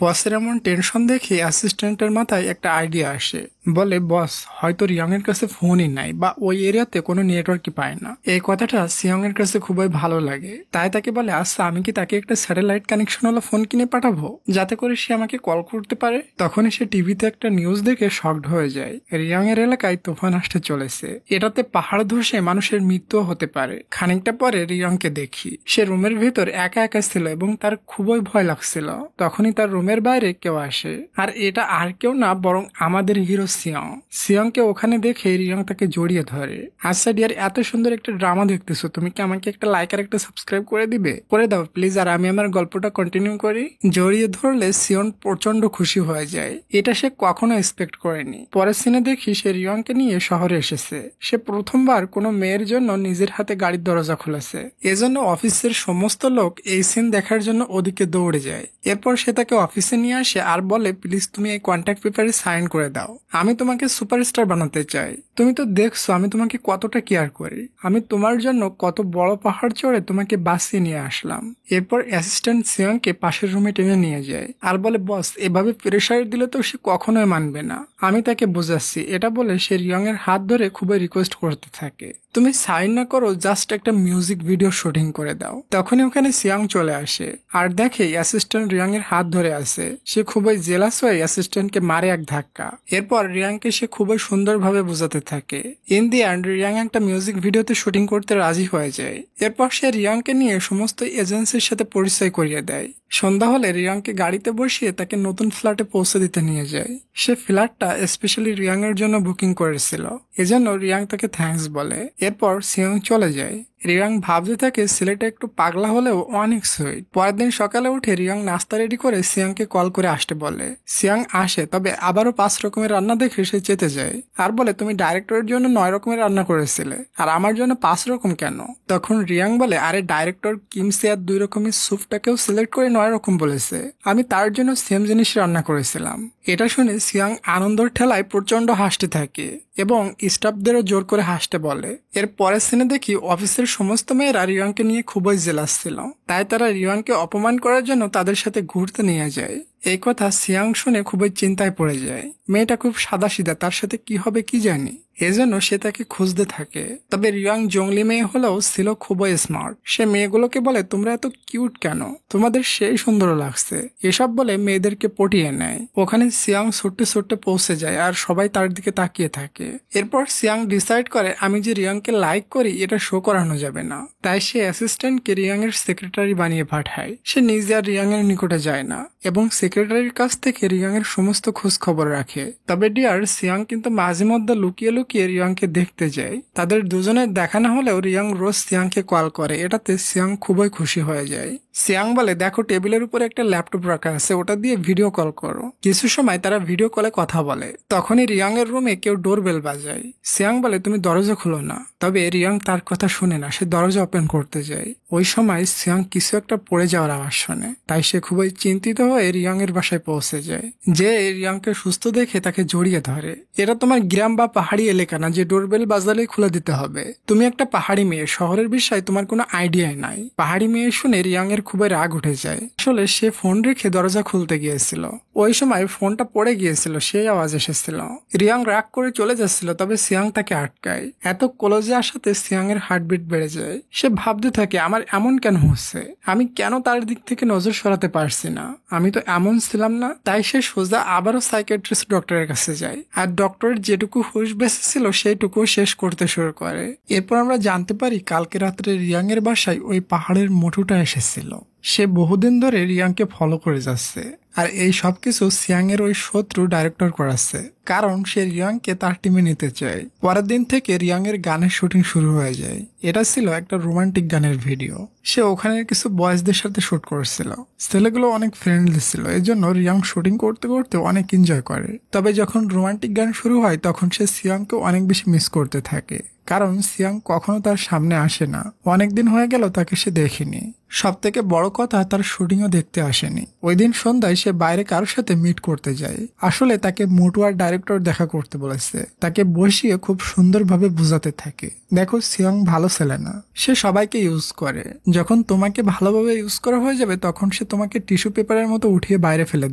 বসের এমন টেনশন দেখে অ্যাসিস্ট্যান্টের মাথায় একটা আইডিয়া আসে। বলে, বস হয়তো রিয়াং এর কাছে ফোনই নাই বা ওই এরিয়াতে কোনো নেটওয়ার্কই পায় না। এই কথাটা সিয়ং এর কাছে খুবই ভালো লাগে, তাই তাকে বলে, আচ্ছা আমি কি তাকে একটা স্যাটেলাইট কানেকশন হলো ফোন কিনে পাঠাবো যাতে করে সে আমাকে কল করতে পারে। তখনই সে টিভিতে একটা নিউজ দেখে শকড হয়ে যায়। রিয়াং এর এলাকায় তুফান আসতে চলেছে, এটাতে পাহাড় ধসে মানুষের মৃত্যু হতে পারে। খানিকটা পরে রিয়াংকে দেখি সে রুমের ভিতর একা একা ছিল এবং তার খুবই ভয় লাগছিল। তখনই তার রুমের বাইরে কেউ আসে, আর এটা আর কেউ না বরং আমাদের হিরো সিয়ং। সিয়ংকে ওখানে দেখে রিয়াং তাকে জড়িয়ে ধরে। আচ্ছা ডিয়ার, এত সুন্দর একটা ড্রামা দেখতেছো, তুমি কি আমাকে একটা লাইক আর একটা সাবস্ক্রাইব করে দিবে? করে দাও প্লিজ, আর আমি আমার গল্পটা কন্টিনিউ করি। জড়িয়ে ধরলে সিয়ন প্রচন্ড খুশি হয়ে যায়, এটা সে কখনো এক্সপেক্ট করেনি। পরের সিনে দেখি সে রিয়ংকে নিয়ে শহরে এসেছে। সে প্রথমবার কোনো মেয়ের জন্য নিজের হাতে গাড়ির দরজা খুলেছে, এজন্য অফিসের সমস্ত লোক এই সিন দেখার জন্য ওদিকে দৌড়ে যায়। এরপর সে তাকে অফিসে নিয়ে আসে আর বলে, প্লিজ তুমি এই কন্ট্যাক্ট পেপারে সাইন করে দাও, আমি তোমাকে সুপারস্টার বানাতে চাই। তুমি তো দেখছো আমি তোমাকে কতটা কেয়ার করি, আমি তোমার জন্য কত বড় পাহাড় চড়ে তোমাকে বাঁচিয়ে নিয়ে আসলাম। এরপর অ্যাসিস্ট্যান্ট সিয়ংকে পাশের রুমে টেনে নিয়ে যায় আর বলে, বস এভাবে প্রেশার দিলে তো সে কখনোই মানবে না, আমি তাকে বোঝাচ্ছি। এটা বলে সে রিয়ং এর হাত ধরে খুবই রিকোয়েস্ট করতে থাকে। তুমি সাইন না করো, জাস্ট একটা মিউজিক ভিডিও শুটিং করে দাও। তখনই ওখানে সিয়াং চলে আসে আর দেখে অ্যাসিস্ট্যান্ট রিয়াং এর হাত ধরে আছে। সে খুবই জেলাস হয়ে অ্যাসিস্ট্যান্টকে মারে এক ধাক্কা। এরপর রিয়াংকে সে খুবই সুন্দরভাবে বোঝাতে থাকে। ইন দি এন্ড রিয়াং একটা মিউজিক ভিডিওতে শুটিং করতে রাজি হয়ে যায়। এরপর সে রিয়াংকে নিয়ে সমস্ত এজেন্সির সাথে পরিচয় করিয়ে দেয়। সন্ধ্যা হলে রিয়াংকে গাড়িতে বসিয়ে তাকে নতুন ফ্ল্যাটে পৌঁছে দিতে নিয়ে যায়। সে ফ্ল্যাটটা স্পেশালি রিয়াং এর জন্য বুকিং করেছিল, এজন্য রিয়াং তাকে থ্যাঙ্কস বলে। এরপর সিয়াং চলে যায়। রিয়াং ভাবতে থাকে ছেলেটা একটু পাগলা হলেও অনেক সুইট। পরের দিন সকালে উঠে রিয়াং নাস্তা রেডি করে সিয়াংকে কল করে আসতে বলে। সিয়াং আসে, তবে আবারও 5 রকমের রান্না দেখে সে চেতে যায় আর বলে তুমি ডাইরেক্টরের জন্য 9 রকমের রান্না করেছিলে আর আমার জন্য 5 রকম কেন? তখন রিয়াং বলে আরে ডাইরেক্টর কিম সিয়ার 2 রকমের স্যুপটাকেও সিলেক্ট করে 9 রকম বলেছে, আমি তার জন্য সেম জিনিস রান্না করেছিলাম। এটা শুনে সিয়াং আনন্দের ঠেলায় প্রচন্ড হাসতে থাকে এবং স্টাফদেরও জোর করে হাসতে বলে। এর পরের সিনে দেখি অফিসের সমস্ত মেয়েরা রিয়াংকে নিয়ে খুবই জেলাস ছিল, তাই তারা রিয়াংকে অপমান করার জন্য তাদের সাথে ঘুরতে নিয়ে যায়। এই কথা সিয়াং শুনে খুবই চিন্তায় পড়ে যায়। মেয়েটা খুব সাদাসিধা, তার সাথে কি হবে কি জানি, এজন্য সে তাকে খুঁজতে থাকে। তবে রিয়াং জঙ্গলি মেয়ে হলেও ছিল খুবই স্মার্ট। সে মেয়েগুলোকে বলে তোমরা এত কিউট কেন, তোমাদের সেই সুন্দর লাগছে, এসব বলে মেয়েদেরকে পটিয়ে নেয়। ওখানে সিয়াং ছুটতে ছুটতে পৌঁছে যায় আর সবাই তার দিকে তাকিয়ে থাকে। এরপর সিয়াং ডিসাইড করে আমি যে রিয়াংকে লাইক করি এটা শো করানো যাবে না, তাই সে অ্যাসিস্ট্যান্টকে রিয়াং এর সেক্রেটারি বানিয়ে পাঠায়। সে নিজে আর রিয়াং এর নিকটে যায় না এবং সেক্রেটারির কাছ থেকে রিয়াং এর সমস্ত খোঁজ খবর রাখে। তবে ডিয়ার, সিয়াং কিন্তু মাঝে মধ্যে লুকিয়ে লুকিয়ে রিয়াংকে দেখতে যায়। তাদের দুজনের দেখা না হলেও রিয়াং রোজ সিয়াংকে কল করে, এটাতে সিয়াং খুবই খুশি হয়ে যায়। সিয়াং বলে দেখো টেবিলের উপরে একটা ল্যাপটপ রাখা আছে, ওটা দিয়ে ভিডিও কল করো। কিছু সময় তারা ভিডিও কলে কথা বলে। তখনই রিয়াং এর রুমে কেউ ডোরবেল বাজায়। সিয়াং বলে তুমি দরজা খুলো না, তবে রিয়াং তার কথা শুনে না, সে দরজা ওপেন করতে যায়। ওই সময় সিয়াং কিছু একটা পড়ে যাওয়ার আওয়াজ শোনে, তাই সে খুবই চিন্তিত হয়ে রিয়াং এর বাসায় পৌঁছে যায়। যে রিয়াংকে সুস্থ দেখে তাকে জড়িয়ে ধরে। এটা তোমার গ্রাম বা পাহাড়ি এলাকা না যে ডোরবেল বাজালেই খুলে দিতে হবে, তুমি একটা পাহাড়ি মেয়ে, শহরের বিষয়ে তোমার কোনো আইডিয়াই নাই। পাহাড়ি মেয়ে শুনে রিয়াং এর খুবই রাগ উঠে যায়। আসলে সে ফোন রেখে দরজা খুলতে গিয়েছিল, ওই সময় ফোনটা পড়ে গিয়েছিল, সেই আওয়াজ এসেছিল। রিয়াং রাগ করে চলে যাচ্ছিল, তবে সিয়াং তাকে আটকায়। এত ক্লোজে আসাতে সিয়াং এর হার্টবিট বেড়ে যায়। সে ভাবতে থাকে আমার এমন কেন হচ্ছে, আমি কেন তার দিক থেকে নজর সরাতে পারছি না, আমি তো এমন ছিলাম না। তাই সে সোজা আবারও সাইকিয়াট্রিস্ট ডক্টরের কাছে যায় আর ডক্টরের যেটুকু হুঁশ বেঁচে ছিল সেইটুকু শেষ করতে শুরু করে। এরপর আমরা জানতে পারি কালকে রাত্রে রিয়াং এর বাসায় ওই পাহাড়ের মোটুটা এসেছিল। সে বহুদিন ধরে রিয়াংকে ফলো করে যাচ্ছে আর এই সবকিছু সিয়াং এর ওই শত্রু ডাইরেক্টর করাচ্ছে, কারণ সে রিয়াংকে তার টিমে নিতে চায়। পরের দিন থেকে রিয়াং এর গানের শুটিং শুরু হয়ে যায়। এটা ছিল একটা রোমান্টিক গানের ভিডিও। সে ওখানে কিছু বয়েজদের সাথে শুট করেছিল। ছেলেগুলো অনেক ফ্রেন্ডলি ছিল, এই জন্য রিয়াং শুটিং করতে করতে অনেক এনজয় করে। তবে যখন রোমান্টিক গান শুরু হয় তখন সে সিয়াংকে অনেক বেশি মিস করতে থাকে, কারণ সিয়াং কখনো তার সামনে আসে না। অনেকদিন হয়ে গেল তাকে সে দেখেনি। সব থেকে বড় কথা, তার শুটিংও দেখতে আসেনি। ওই দিন সন্ধ্যায় সে বাইরে কারোর সাথে মিট করতে যায়। আসলে তাকে মোটু আর ডাইরেক্টর দেখা করতে বলেছে। তাকে বসিয়ে খুব সুন্দরভাবে বোঝাতে থাকে, দেখো সিয়াং ভালো ছেলে না, সে সবাইকে ইউজ করে। যখন তোমাকে ভালোভাবে ইউজ করা হয়ে যাবে তখন সে তোমাকে টিস্যু পেপারের মতো উঠিয়ে বাইরে ফেলে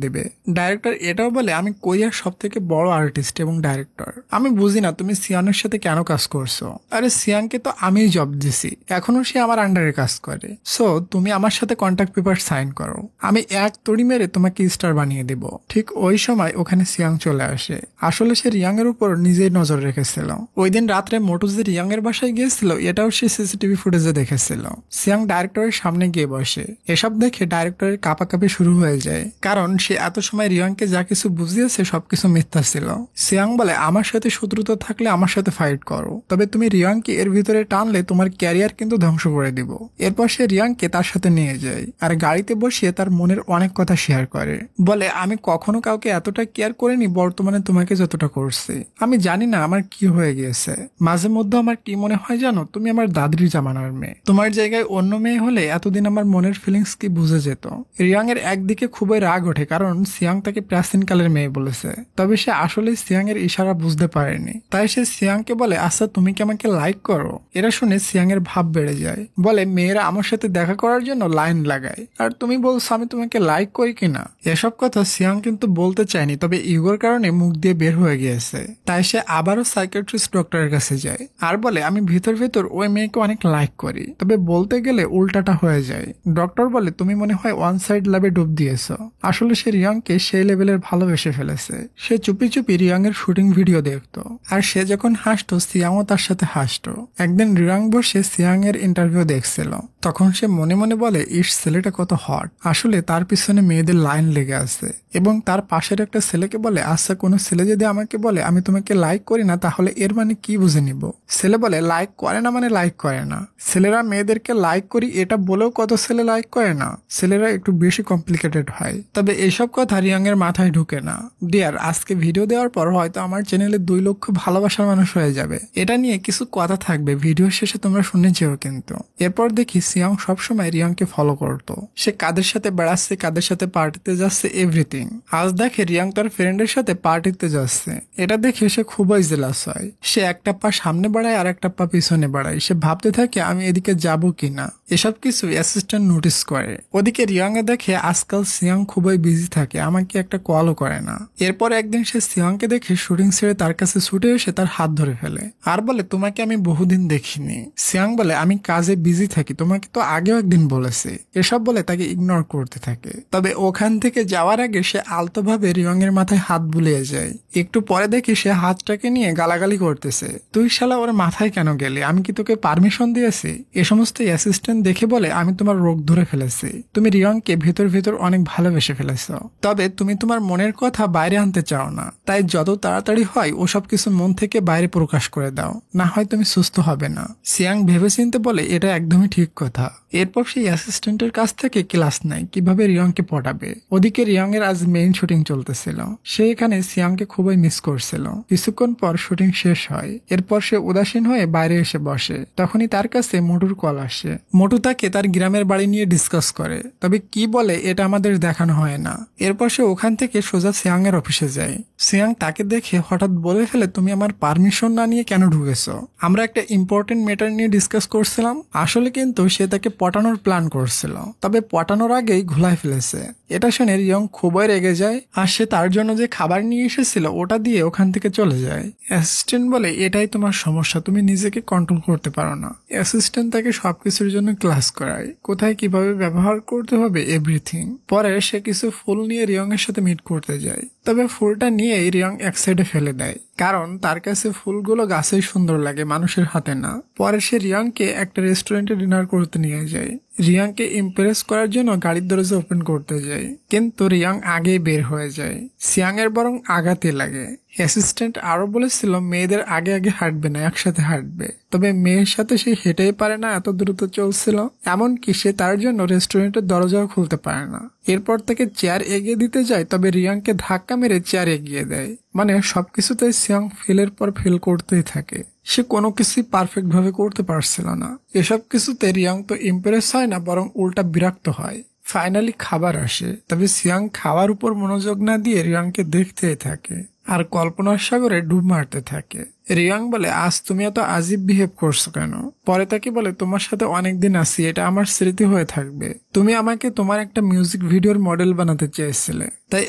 দেবে। ডাইরেক্টর এটাও বলে আমি কোরিয়ার সব থেকে বড় আর্টিস্ট এবং ডাইরেক্টর। আমি বুঝি না তুমি সিয়ানের সাথে কেন কাজ করছো। আরে সিয়াংকে তো আমিই জব দিছি, এখনো সে আমার আন্ডারে কাজ করে। সো তুমি আমার সাথে কন্ট্রাক্ট পেপার সাইন করো, আমি এক তড়ি মেরে তোমাকে স্টার বানিয়ে দিব। ঠিক ওই সময় ওখানে সিয়াং চলে আসে। আসলে সে রিয়াং এর উপর নিজেই নজর রেখেছিল। ওই দিন রাত্রে মোটু যে রিয়াং এর বাসায় গিয়েছিল এটাও সে সিসিটিভি ফুটেজে দেখেছিল। সিয়াং ডাইরেক্টরের সামনে গিয়ে বসে। এসব দেখে ডাইরেক্টরের কাঁপাকাঁপি শুরু হয়ে যায়, কারণ সে এত সময় রিয়াংকে যা কিছু বুঝিয়েছে সবকিছু মিথ্যা ছিল। সিয়াং বলে আমার সাথে শত্রুতা থাকলে আমার সাথে ফাইট করো, তবে তুমি রিয়াংকে এর ভিতরে টানলে তোমার ক্যারিয়ার কিন্তু ধ্বংস করে দিব। এরপর সে রিয়াংকে তার সাথে নিয়ে যায় আর গাড়িতে বসিয়ে তার মনের অনেক কথা শেয়ার করে। বলে আমি কখনো কাউকে এতটা কেয়ার করিনি বর্তমানে তোমাকে যতটা করছি। আমি জানি না আমার কি হয়ে গিয়েছে, মাঝে মধ্যে আমার কি মনে হয় জানো, তুমি আমার দাদির জামানার মেয়ে। তোমার জায়গায় অন্য মেয়ে হলে এতদিন আমার মনের ফিলিংস কি বুঝে যেত। রিয়াং এর একদিকে খুবই রাগ ওঠে, কারণ সিয়াং তাকে প্রাচীন কালের মেয়ে বলেছে, তবে সে আসলে সিয়াং এর ইশারা বুঝতে পারেনি। তাই সে সিয়াংকে বলে আচ্ছা তুমি কি আমাকে লাইক করো। এরা শুনে সিয়াং এর ভাব বেড়ে যায়। বলে মেয়েরা আমার সাথে দেখা করার জন্য লাইন লাগায়, আর তুমি বলছো আমি তোমাকে লাইক করি কিনা। এসব কথা সিয়াং কিন্তু বলতে চায়নি, তবে ইগোর কারণে মুখ দিয়ে বের হয়ে গিয়েছে। তাই সে আবারও সাইকিয়াট্রিস্ট ডক্টরের কাছে যায় আর বলে আমি ভিতর ভিতর ওই মেয়েকে অনেক লাইক করি, তবে বলতে গেলে উল্টাটা হয়ে যায়। ডক্টর বলে তুমি মনে হয় ওয়ান সাইড লাভে ডুব দিয়েছ। আসলে সে রিয়াংকে সেই লেভেলের ভালোবেসে ফেলেছে। সে চুপি চুপি রিয়াং এর শুটিং ভিডিও দেখতো, আর সে যখন হাসতো সিয়াংও তার সাথে হাসতো। একদিন রিয়াং বসে সিয়াং এর ইন্টারভিউ দেখছিল, তখন সে মনে মনে বলে ইস ছেলেটা কত হট। আসলে তার পিছনে মেয়েদের লাইন লেগে আছে। এবং তার পাশের একটা ছেলেকে বলে আচ্ছা কোনো ছেলে যদি আমাকে বলে আমি তোমাকে লাইক করি না তাহলে এর মানে কি বুঝে নিব। ছেলে বলে লাইক করে না মানে লাইক করে না। ছেলেরা মেয়েদেরকে লাইক করি এটা বলেও কত ছেলে লাইক করে না। ছেলেরা একটু বেশি কমপ্লিকেটেড হয়। তবে এইসব কথা রিয়াং এর মাথায় ঢুকে না। ডিয়ার, আজকে ভিডিও দেওয়ার পর হয়তো আমার চ্যানেলে 2 লক্ষ ভালোবাসার মানুষ হয়ে যাবে। এটা নিয়ে কিছু কথা থাকবে, ভিডিও শেষে তোমরা শুনে যেও কিন্তু। এরপর দেখি সিয়াং সবসময় রিয়াংকে ফলো করতো। সে কাদের সাথে বেড়াচ্ছে, কাদের সাথে পার্টিতে যাচ্ছে, এভরিথিং। আজ দেখে রিয়াং তার ফ্রেন্ডের সাথে পার্টিতে যাচ্ছে। এটা দেখে সে খুবই জেলাস হয়। সে একটা পা সামনে বাড়ায় আর একটা পা পিছনে বাড়ায়। সে ভাবতে থাকে আমি এদিকে যাব কিনা। এসব কিছু অ্যাসিস্ট্যান্ট নোটিস করে। ওদিকে রিয়াং এ দেখে আজকাল সিয়াং খুবই বিজি থাকে, আমাকে একটা কলও করে না। এরপর একদিন সে সিয়াংকে দেখে শুটিং ছেড়ে তার কাছে ছুটে এসে তার হাত ধরে ফেলে আর বলে তোমাকে আমি বহুদিন দেখিনি। সিয়াং বলে আমি কাজে বিজি থাকি, তোমাকে তো আগেও একদিন বলেছি। এসব বলে তাকে ইগনোর করতে থাকে। তবে ওখান থেকে যাওয়ার আগে সে আলতোভাবে রিয়াং এর মাথায় হাত বুলিয়ে যায়। একটু পরে দেখি সে হাতটাকে নিয়ে গালাগালি করতেছে, তুই শালা ওর মাথায় কেন গেলি, আমি কি তোকে পারমিশন দিয়েছি? এ সমস্ত অ্যাসিস্ট্যান্ট দেখে বলে আমি তোমার রোগ ধরে ফেলেছি। তুমি রিয়াংকে ভেতর ভেতর অনেক ভালোবেসে ফেলেছ, তবে তুমি তোমার মনের কথা বাইরে আনতে চাও না। তাই যত তাড়াতাড়ি হয় ওসব কিছু মন থেকে বাইরে প্রকাশ করে দাও, না হয় তুমি সুস্থ হবে না। সিয়াং ভেবেচিন্তে বলে এটা একদমই ঠিক কথা। এরপর সেই অ্যাসিস্ট্যান্টের কাছ থেকে ক্লাস নেয় কিভাবে রিয়াংকে পটাবে। ওদিকে রিয়াং এর আজ মেইন শুটিং চলতেছিল। সে এখানে সিয়াংকে খুবই মিস করছিল। কিছুক্ষণ পর শুটিং শেষ হয়। এরপর সে উদাসীন হয়ে বাইরে এসে বসে। তখনই তার কাছে মোটুর কল আসে। মোটু তাকে তার গ্রামের বাড়ি নিয়ে ডিসকাস করে, তবে কি বলে এটা আমাদের দেখানো হয় না। এরপর সে ওখান থেকে সোজা সিয়াং এর অফিসে যায়। সিয়াং তাকে দেখে হঠাৎ বলে ফেলে তুমি আমার পারমিশন না নিয়ে কেন ঢুকেছো? আমরা একটা ইম্পর্টেন্ট ম্যাটার নিয়ে ডিসকাস করছিলাম। আসলে কিন্তু সে তাকে পটানোর প্ল্যান করছিল, তবে পটানোর আগেই ঘুলাই ফেলেছে। এটা শুনে রিয়ং খুবই রেগে যায় আর সে তার জন্য যে খাবার নিয়ে এসেছিল ওটা দিয়ে ওখান থেকে চলে যায়। অ্যাসিস্ট্যান্ট বলে এটাই তোমার সমস্যা, তুমি নিজেকে কন্ট্রোল করতে পারো না। অ্যাসিস্ট্যান্ট তাকে সবকিছুর জন্য ক্লাস করায়, কোথায় কিভাবে ব্যবহার করতে হবে এভরিথিং। পরে সে কিছু ফুল নিয়ে রিয়ং এর সাথে মিট করতে যায়, তবে ফুলটা নিয়ে রিয়ং এক সাইডে ফেলে দেয়, কারণ তার কাছে ফুলগুলো গাছেই সুন্দর লাগে, মানুষের হাতে না। পরে সে রিয়াংকে একটা রেস্টুরেন্টে ডিনার করতে নিয়ে যায়। রিয়াংকে ইমপ্রেস করার জন্য গাড়ির দরজা ওপেন করতে যায়, কিন্তু রিয়াং আগেই বের হয়ে যায়। সিয়াং এর বরং আঘাতে লাগে। অ্যাসিস্ট্যান্ট আরো বলেছিল মেয়েদের আগে আগে হাঁটবে না, একসাথে হাঁটবে। তবে মেয়ের সাথে সে হেঁটেই পারে না, এত দ্রুত চলছিল। এমনকি সে তার জন্য রেস্টুরেন্টের দরজাও খুলতে পারে না। এরপর তাকে চেয়ার এগিয়ে দিতে যায়, তবে রিয়াংকে ধাক্কা মেরে চেয়ার এগিয়ে দেয়। মানে সবকিছুতে সিয়াং ফেলের পর ফেল করতেই থাকে। সে কোনো কিছুই পারফেক্ট ভাবে করতে পারছিল না। এসব কিছুতে রিয়াং তো ইমপ্রেস হয় না, বরং উল্টা বিরক্ত হয়। ফাইনালি খাবার আসে, তবে সিয়াং খাওয়ার উপর মনোযোগ না দিয়ে রিয়াংকে দেখতেই থাকে আর কল্পনার সাগরে ডুব মারতে থাকে। রিয়াং বলে আজ তুমি এত আজীব বিহেভ করছো কেন? পরে তাকে বলে তোমার সাথে অনেকদিন আছি, এটা আমার স্মৃতি হয়ে থাকবে। তুমি আমাকে তোমার একটা মিউজিক ভিডিওর মডেল বানাতে চেয়েছিলে, তাই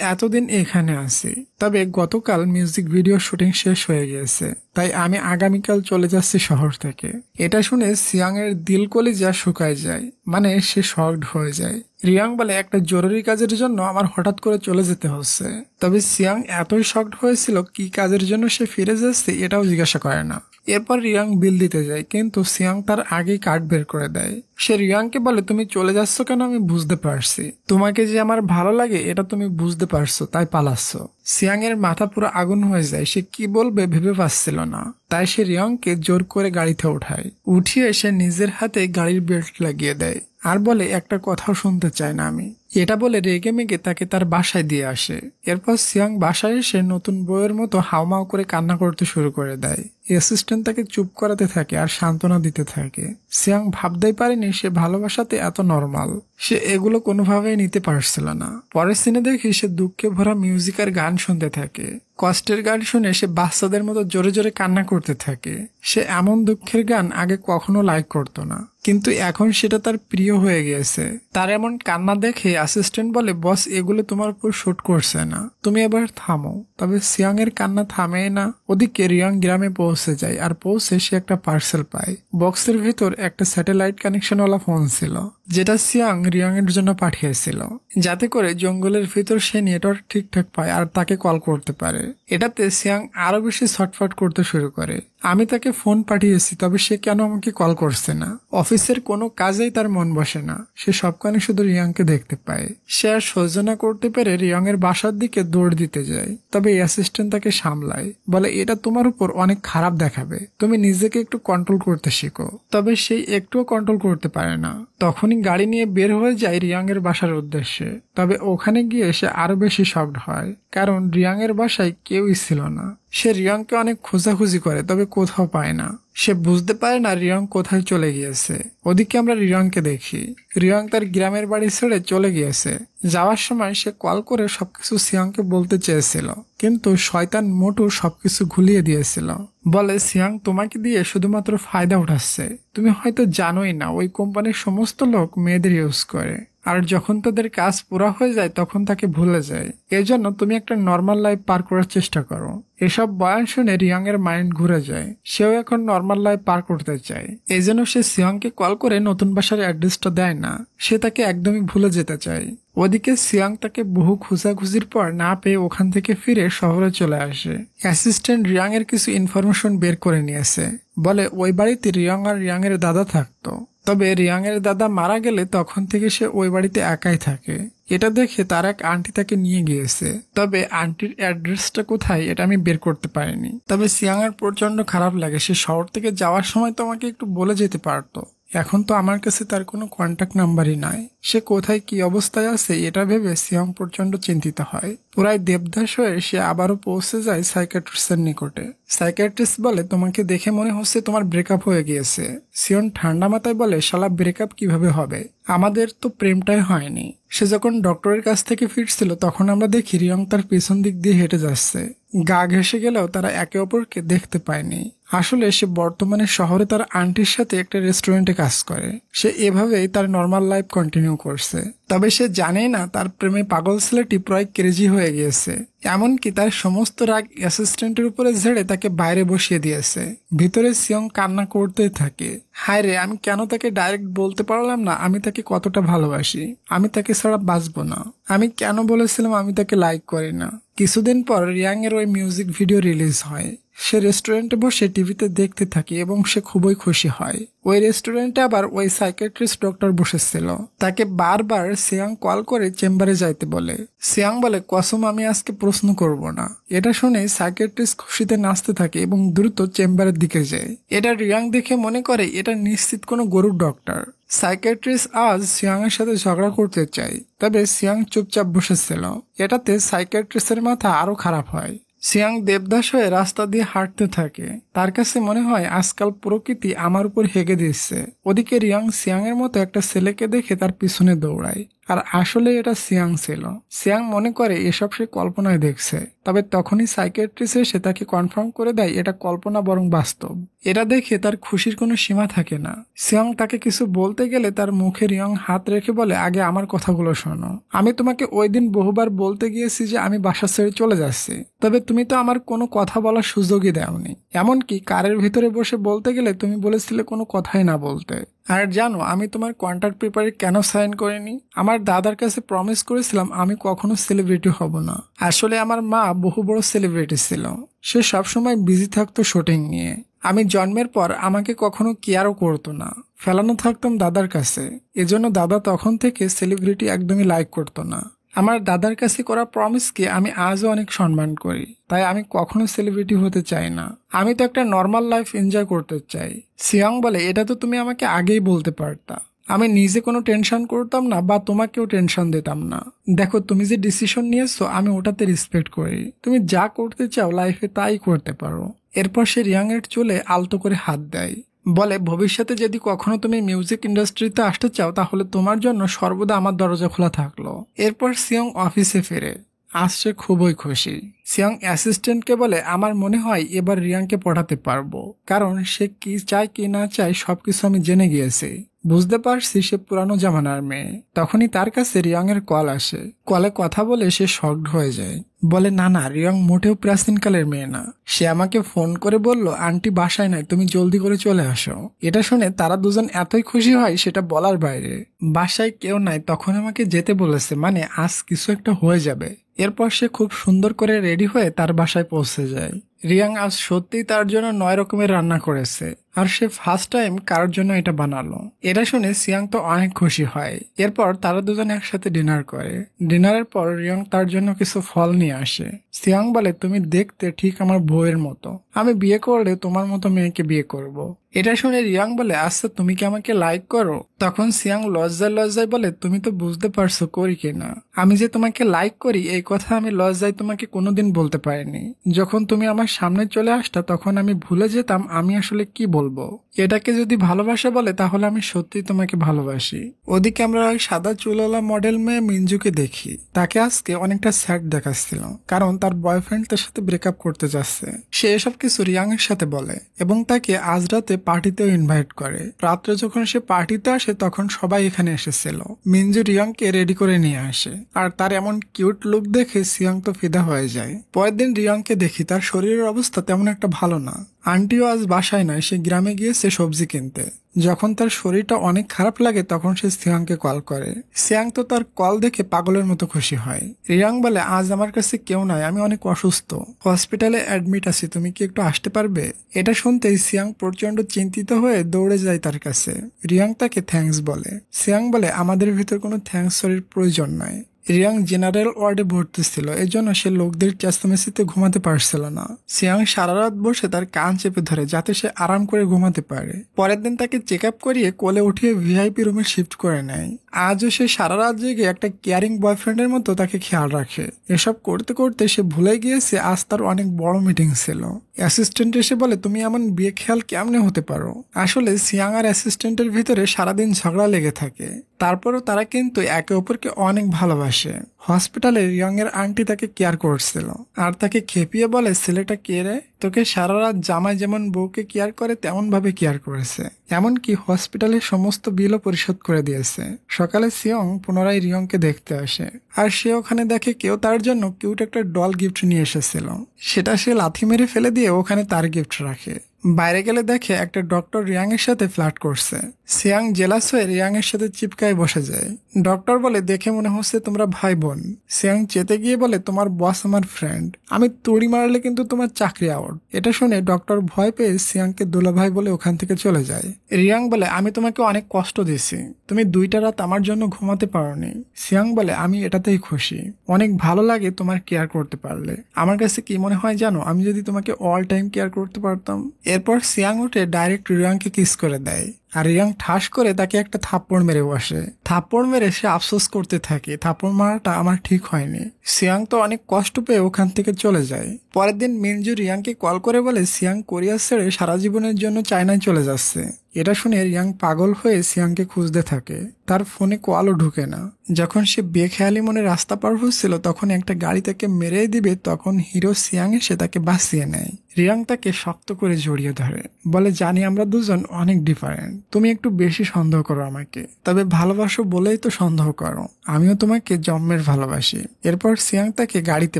এতদিন এখানে আছি। তবে গতকাল মিউজিক ভিডিও শুটিং শেষ হয়ে গিয়েছে, তাই আমি আগামীকাল চলে যাচ্ছি শহর থেকে। এটা শুনে সিয়াং এর দিল কলিজা শুকায় যায়, মানে সে শকড হয়ে যায়। রিয়াং বলে একটা জরুরি কাজের জন্য আমার হঠাৎ করে চলে যেতে হচ্ছে। তবে সিয়াং এতই শকড হয়েছিল কি কাজের জন্য সে ফিরে যাচ্ছে এটাও জিজ্ঞাসা করে না। এরপর রিয়াং বিল দিতে যায়, কিন্তু সিয়াং তার আগেই কার্ড বের করে দেয়। সে রিয়াংকে বলে তুমি চলে যাচ্ছ কেন আমি বুঝতে পারছি, তোমাকে যে আমার ভালো লাগে এটা তুমি বুঝতে পারছো, তাই পালাচ্ছ। সিয়াং এর মাথা পুরো আগুন হয়ে যায়, সে কি বলবে ভেবে পাচ্ছিল না। তাই সে রিয়াংকে জোর করে গাড়িতে উঠায়। উঠিয়ে সে নিজের হাতে গাড়ির বেল্ট লাগিয়ে দেয় আর বলে একটা কথাও শুনতে চায় না আমি। এটা বলে রেগে মেগে তাকে তার বাসায় দিয়ে আসে। এরপর সিয়াং বাসায় এসে নতুন বউয়ের মতো হাউমাউ করে কান্না করতে শুরু করে দেয়। অ্যাসিস্ট্যান্ট তাকে চুপ করাতে থাকে আর সান্ত্বনা দিতে থাকে। সিয়াং ভাবতেই পারেনি সে ভালোবাসাতে এত নরমাল। সে এগুলো কোনোভাবেই নিতে পারছিল না। পরের সিনে দেখি সে দুঃখে ভরা মিউজিক আর গান শুনতে থাকে। কষ্টের গান শুনে সে বাচ্চাদের মতো জোরে জোরে কান্না করতে থাকে। সে এমন দুঃখের গান আগে কখনো লাইক করতো না। কিন্তু এখন সেটা তার প্রিয় হয়ে গিয়েছে। তার এমন কান্না দেখে অ্যাসিস্ট্যান্ট বলে, বস এগুলো তোমার উপর শুট করছে না, তুমি এবার থামো। তবে সিয়াং এর কান্না থামেই না। ওদিকে রিয়াং গ্রামে পৌঁছে যায়, আর পৌঁছে সে একটা পার্সেল পায়। বক্সের ভিতর একটা স্যাটেলাইট কানেকশনওয়ালা ফোন ছিল, যেটা সিয়াং রিয়াং এর জন্য পাঠিয়েছিল, যাতে করে জঙ্গলের ভিতর সে নেটওয়ার্ক ঠিকঠাক পায় আর তাকে কল করতে পারে। এটাতে সিয়াং আরো বেশি ছটফট করতে শুরু করে। আমি তাকে ফোন পাঠিয়েছি, তবে সে কেন আমাকে কল করছে না? অফিসের কোনো কাজেই তার মন বসে না। সে সবখানে শুধু রিয়াংকে দেখতে পায়। সে আর সহ্য না করতে পেরে রিয়াং এর বাসার দিকে দৌড় দিতে যায়। তবে অ্যাসিস্ট্যান্ট তাকে সামলায়, বলে এটা তোমার উপর অনেক খারাপ দেখাবে, তুমি নিজেকে একটু কন্ট্রোল করতে শিখো। তবে সে একটুও কন্ট্রোল করতে পারে না। তখনই গাড়ি নিয়ে বের হয়ে যায় রিয়াং এর বাসার উদ্দেশ্যে। তবে ওখানে গিয়ে সে আরো বেশি শকড হয়, কারণ রিয়াং এর বাসায় কেউই ছিল না। সে রিয়াংকে অনেক খোঁজাখুঁজি করে, তবে কোথাও পায় না। সে বুঝতে পারে না রিয়াং কোথায় চলে গিয়েছে। ওদিকে আমরা রিয়াংকে দেখি। রিয়াং তার গ্রামের বাড়ি ছেড়ে চলে গিয়েছে। যাওয়ার সময় সে কল করে সবকিছু সিয়াংকে বলতে চেয়েছিল, কিন্তু শয়তান মোটু সবকিছু ঘুলিয়ে দিয়েছিল। বলে, সিয়াং তোমাকে দিয়ে শুধুমাত্র ফায়দা উঠাচ্ছে। তুমি হয়তো জানোই না, ওই কোম্পানির সমস্ত লোক মেয়েদের ইউজ করে, আর যখন তাদের কাজ পুরা হয়ে যায় তখন তাকে ভুলে যায়। এজন্য তুমি একটা নর্মাল লাইফ পার করার চেষ্টা করো। এসব বয়ান শুনে রিয়াং এর মাইন্ড ঘুরে যায়। সেও এখন নর্মাল লাইফ পার করতে চায়। এই জন্য সে সিয়াংকে কল করে নতুন বাসার অ্যাড্রেসটা দেয় না। সে তাকে একদমই ভুলে যেতে চায়। ওদিকে সিয়াং তাকে বহু খোঁজাখুঁজির পর না পেয়ে ওখান থেকে ফিরে শহরে চলে আসে। অ্যাসিস্ট্যান্ট রিয়াং এর কিছু ইনফরমেশন বের করে নিয়েছে। বলে ওই বাড়িতে রিয়াং আর রিয়াং এর দাদা থাকতো। তবে রিয়াং এর দাদা মারা গেলে তখন থেকে সে ওই বাড়িতে একাই থাকে। এটা দেখে তার এক আন্টি তাকে নিয়ে গিয়েছে। তবে আন্টির অ্যাড্রেসটা কোথায় এটা আমি বের করতে পারিনি। তবে সিয়াং এর প্রচন্ড খারাপ লাগে। সে শহর থেকে যাওয়ার সময় তো আমাকে একটু বলে যেতে পারতো। এখন তো আমার কাছে তার কোনো কন্ট্যাক্ট নাম্বারই নাই। সে কোথায় কি অবস্থায় আছে এটা ভেবে সিয়াং প্রচন্ড চিন্তিত হয়। পুরাই দেবদাস হয়ে সে আবারও পৌঁছে যায় সাইকিয়াট্রিস্টের নিকটে। সাইকিয়াট্রিস্ট বলে, তোমাকে দেখে মনে হচ্ছে তোমার ব্রেকআপ হয়ে গিয়েছে। সিয়ন ঠান্ডা মাথায় বলে, শালা ব্রেকআপ কিভাবে হবে, আমাদের তো প্রেমটাই হয়নি। সে যখন ডক্টরের কাছ থেকে ফিরছিল তখন আমরা দেখি রিয়ং তার পেছন দিক দিয়ে হেঁটে যাচ্ছে। গা ঘেঁষে গেলেও তারা একে অপরকে দেখতে পায়নি। আসলে সে বর্তমানে শহরে তার আন্টির সাথে একটা রেস্টুরেন্টে কাজ করে। সে এভাবেই তার নর্মাল লাইফ কন্টিনিউ করছে। তবে সে জানেই না তার প্রেমে পাগল ছেলেটি প্রায় ক্রেজি হয়ে গিয়েছে। এমনকি তার সমস্ত রাগ অ্যাসিস্ট্যান্টের উপরে ঝেড়ে তাকে বাইরে বসিয়ে দিয়েছে। ভিতরে সিয়ং কান্না করতেই থাকে। হায় রে, আমি কেন তাকে ডাইরেক্ট বলতে পারলাম না আমি তাকে কতটা ভালোবাসি, আমি তাকে ছাড়া বাঁচবো না। আমি কেন বলেছিলাম আমি তাকে লাইক করি না। কিছুদিন পর রিয়াং এর ওই মিউজিক ভিডিও রিলিজ হয়। সে রেস্টুরেন্টে বসে টিভিতে দেখতে থাকে এবং সে খুবই খুশি হয়। ওই রেস্টুরেন্টে আবার ওই সাইকিয়াট্রিস্ট ডক্টর বসেছিল। তাকে বারবার সিয়াং কল করে চেম্বারে যাইতে বলে। সিয়াং বলে, কসম আমি আজকে প্রশ্ন করব না। এটা শুনে সাইকিয়াট্রিস্ট খুশিতে নাচতে থাকে এবং দ্রুত চেম্বারের দিকে যায়। এটা রিয়াং দেখে মনে করে এটা নিশ্চিত কোনো গরুর ডক্টর। সাইকিয়াট্রিস্ট আজ সিয়াং এর সাথে ঝগড়া করতে চায়। তবে সিয়াং চুপচাপ বসেছিল। এটাতে সাইকিয়াট্রিস্টের মাথা আরো খারাপ হয়। সিয়াং দেবদাস হয়ে রাস্তা দিয়ে হাঁটতে থাকে। তার কাছে মনে হয় আজকাল প্রকৃতি আমার উপর হেগে দিচ্ছে। ওদিকে রিয়াং সিয়াং এর মতো একটা ছেলেকে দেখে তার পিছনে দৌড়ায়। আর আসলে এটা সিয়াং ছিল। সিয়াং মনে করে এসব সে কল্পনায় দেখছে। তবে তখনই সাইকিয়াট্রিস্ট এসে তাকে কনফার্ম করে দেয় এটা কল্পনা বরং বাস্তব। এটা দেখে তার খুশির কোনো সীমা থাকে না। সিয়াং তাকে কিছু বলতে গেলে তার মুখে রিয়াং হাত রেখে বলে, আগে আমার কথাগুলো শোনো। আমি তোমাকে ওই দিন বহুবার বলতে গিয়েছি যে আমি বাসা ছেড়ে চলে যাচ্ছি, তবে তুমি তো আমার কোনো কথা বলার সুযোগই দাওনি। এমনকি কারের ভিতরে বসে বলতে গেলে তুমি বলেছিলে কোনো কথাই না বলতে। আর জানো আমি তোমার কন্ট্রাক্ট পেপারে কেন সাইন করিনি? আমার দাদার কাছে প্রমিস করেছিলাম আমি কখনো সেলিব্রিটি হব না। আসলে আমার মা বহু বড় সেলিব্রিটি ছিল। সে সবসময় বিজি থাকতো শুটিং নিয়ে। আমি জন্মের পর আমাকে কখনো কেয়ারও করতো না, ফেলানো থাকতাম দাদার কাছে। এজন্য দাদা তখন থেকে সেলিব্রিটি একদমই লাইক করতো না। আমার দাদার কাছে করা প্রমিসকে আমি আজও অনেক সম্মান করি। তাই আমি কখনো সেলিব্রিটি হতে চাই না। আমি তো একটা নর্মাল লাইফ এনজয় করতে চাই। সিয়াং বলে, এটা তো তুমি আমাকে আগেই বলতে পারতা। আমি নিজে কোনো টেনশন করতাম না বা তোমাকেও টেনশন দিতাম না। দেখো তুমি যে ডিসিশন নিয়েছো আমি ওটাতে রেসপেক্ট করি। তুমি যা করতে চাও লাইফে তাই করতে পারো। এরপর সে রিয়াং এর চুলে আলতো করে হাত দেয়। বলে, ভবিষ্যতে যদি কখনো তুমি মিউজিক ইন্ডাস্ট্রিতে আসতে চাও তাহলে তোমার জন্য সর্বদা আমার দরজা খোলা থাকলো। এরপর সিয়ং অফিসে ফেরে। আজ সে খুবই খুশি। সিয়ং অ্যাসিস্ট্যান্টকে বলে, আমার মনে হয় এবার রিয়াংকে পড়াতে পারবো, কারণ সে কি চায় কি না চায় সবকিছু আমি জেনে গিয়েছি। বুঝতে পারছি সে পুরানো জামানার মেয়ে। তখনই তার কাছে রিয়ং এর কল আসে। কলে কথা বলে সে শকড হয়ে যায়। বলে না না, রিয়ং মোটেও প্রাচীনকালের মেয়ে না। সে আমাকে ফোন করে বলল আন্টি বাসায় নাই, তুমি জলদি করে চলে আসো। এটা শুনে তারা দুজন এতই খুশি হয় সেটা বলার বাইরে। বাসায় কেউ নাই, তখন আমাকে যেতে বলেছে, মানে আজ কিছু একটা হয়ে যাবে। এরপর সে খুব সুন্দর করে রেডি হয়ে তার বাসায় পৌঁছে যায়। রিয়াং আজ সত্যিই তার জন্য 9 রকমের রান্না করেছে, আর সে ফার্স্ট টাইম কারোর জন্য এটা বানালো। এটা শুনে সিয়াং তো অনেক খুশি হয়। এরপর তারা দুজন একসাথে ডিনার করে। ডিনারের পর রিয়াং তার জন্য কিছু ফল নিয়ে আসে। সিয়াং বলে তুমি দেখতে ঠিক আমার বউয়ের মতো, আমি বিয়ে করলে তোমার মতো মেয়েকে বিয়ে করব। এটা শুনে রিয়াং বলে আচ্ছা তুমি কি আমাকে লাইক করো? তখন সিয়াং লজ্জায় লজ্জায় বলে তুমি তো বুঝতে পারছো করি কিনা। আমি যে তোমাকে লাইক করি এই কথা আমি লজ্জায় তোমাকে কোনোদিন বলতে পারিনি। যখন তুমি আমার সামনে চলে আসতা তখন আমি ভুলে যেতাম আমি আসলে কি বলবো। এটাকে যদি ভালোবাসা বলে তাহলে আমি সত্যি তোমাকে ভালোবাসি। ওদিকে আমরা ওই সাদা চুলওয়ালা মডেল মেয়ে মিঞ্জুকে দেখি। তাকে আজকে অনেকটা স্যাড দেখাচ্ছিল, কারণ তার বয়ফ্রেন্ড তার সাথে ব্রেকআপ করতে যাচ্ছে। সে এসব কিছু রিয়াং এর সাথে বলে এবং তাকে আজ রাতে পার্টিতেও ইনভাইট করে। রাত্রে যখন সে পার্টিতে আসে তখন সবাই এখানে এসেছিল। মিঞ্জু রিয়াংকে রেডি করে নিয়ে আসে, আর তার এমন কিউট লুক দেখে সিয়াং তো ফিদা হয়ে যায়। পরের দিন রিয়াংকে দেখি, তার শরীরের অবস্থা তেমন একটা ভালো না। আন্টিও আজ বাসায় নয়, সে গ্রামে গিয়েছে সবজি কিনতে। যখন তার শরীরটা অনেক খারাপ লাগে তখন সে সিয়াংকে কল করে। সিয়াং তো তার কল দেখে পাগলের মতো খুশি হয়। রিয়াং বলে আজ আমার কাছে কেউ নাই, আমি অনেক অসুস্থ, হসপিটালে অ্যাডমিট আছি, তুমি কি একটু আসতে পারবে? এটা শুনতেই সিয়াং প্রচন্ড চিন্তিত হয়ে দৌড়ে যায় তার কাছে। রিয়াং তাকে থ্যাঙ্কস বলে। সিয়াং বলে আমাদের ভিতর কোনো থ্যাঙ্কস সরির প্রয়োজন নাই। রিয়াং জেনারেল ওয়ার্ডে ভর্তি ছিল, এজন্য সে লোকদের চেঁচামেচিতে ঘুমাতে পারছিল না। সিয়াং সারা রাত বসে তার কান চেপে ধরে যাতে সে আরাম করে ঘুমাতে পারে। পরের দিন তাকে চেক আপ করিয়ে কোলে উঠিয়ে ভিআইপি রুমে শিফট করে নেয়। আজও সে সারা রাত জেগে একটা কেয়ারিং বয়ফ্রেন্ডের মতো তাকে খেয়াল রাখে। এসব করতে করতে সে ভুলে গিয়েছে আজ তার অনেক বড় মিটিং ছিল। অ্যাসিস্ট্যান্ট এসে বলে তুমি এমন বিয়ে খেয়াল কেমনে হতে পারো? আসলে সিয়াং আর অ্যাসিস্ট্যান্টের ভিতরে সারাদিন ঝগড়া লেগে থাকে। তারপরও তারা কিন্তু একে অপরকে অনেক ভালোবাসে। হসপিটালে রিয়াং এর আন্টি তাকে কেয়ার করছিল, আর তাকে খেপিয়ে বলে ছেলেটা কে রে, তোকে সারা রাত জামাই যেমন বউকে কেয়ার করে তেমন ভাবে কেয়ার করেছে, এমনকি হসপিটালের সমস্ত বিলও পরিশোধ করে দিয়েছে। সকালে সিয়ং পুনরায় রিয়ংকে দেখতে আসে, আর সে ওখানে দেখে কেউ তার জন্য কিউট একটা ডল গিফট নিয়ে এসেছিল। সেটা সে লাথি মেরে ফেলে দিয়ে ওখানে তার গিফট রাখে। বাইরে গেলে দেখে একটা ডক্টর রিয়াং এর সাথে ফ্লার্ট করছে। সিয়াং জেলাস হয়ে রিয়াং এর সাথে চিপকায় বসে যায়। ডক্টর বলে দেখে মনে হচ্ছে তোমরা ভাই বোন। সিয়াং চেতে গিয়ে বলে তোমার বস আমার ফ্রেন্ড, আমি তুড়ি মারলে কিন্তু তোমার চাকরি আউট। এটা শুনে ডক্টর ভয় পেয়ে সিয়াংকে দুলাভাই বলে ওখান থেকে চলে যায়। রিয়াং বলে আমি তোমাকে অনেক কষ্ট দিয়েছি, তুমি 2টা রাত আমার জন্য ঘুমাতে পারোনি। সিয়াং বলে আমি এটাতেই খুশি, অনেক ভালো লাগে তোমার কেয়ার করতে পারলে। আমার কাছে কি মনে হয় জানো, আমি যদি তোমাকে অল টাইম কেয়ার করতে পারতাম। এরপর সিয়াং উঠে ডাইরেক্ট রিয়াংকে কিস করে দেয়, আর রিয়াং ঠাস করে তাকে একটা থাপ্পড় মেরে বসে। থাপ্পড় মেরে সে আফসোস করতে থাকে থাপ্পড় মারাটা আমার ঠিক হয়নি। সিয়াং তো অনেক কষ্ট পেয়ে ওখান থেকে চলে যায়। পরের দিন মিনজু রিয়াংকে কল করে বলে সিয়াং কোরিয়া ছেড়ে সারা জীবনের জন্য চায়নায় চলে যাচ্ছে। এটা শুনে রিয়াং পাগল হয়ে সিয়াংকে খুঁজতে থাকে। তার ফোনে কলও ঢুকে না। যখন সে বেখেয়ালি মনে রাস্তা পার হচ্ছিল তখন একটা গাড়ি তাকে মেরেই দিবে, তখন হিরো সিয়াং এসে তাকে বাঁচিয়ে নেয়। রিয়াং তাকে শক্ত করে জড়িয়ে ধরে, বলে জানি আমরা দুজন অনেক ডিফারেন্ট, তুমি একটু বেশি সন্দেহ করো আমাকে, তবে ভালোবাসো বলেই তো সন্দেহ করো, আমিও তোমাকে জন্মের ভালোবাসি। এরপর সিয়াং তাকে গাড়িতে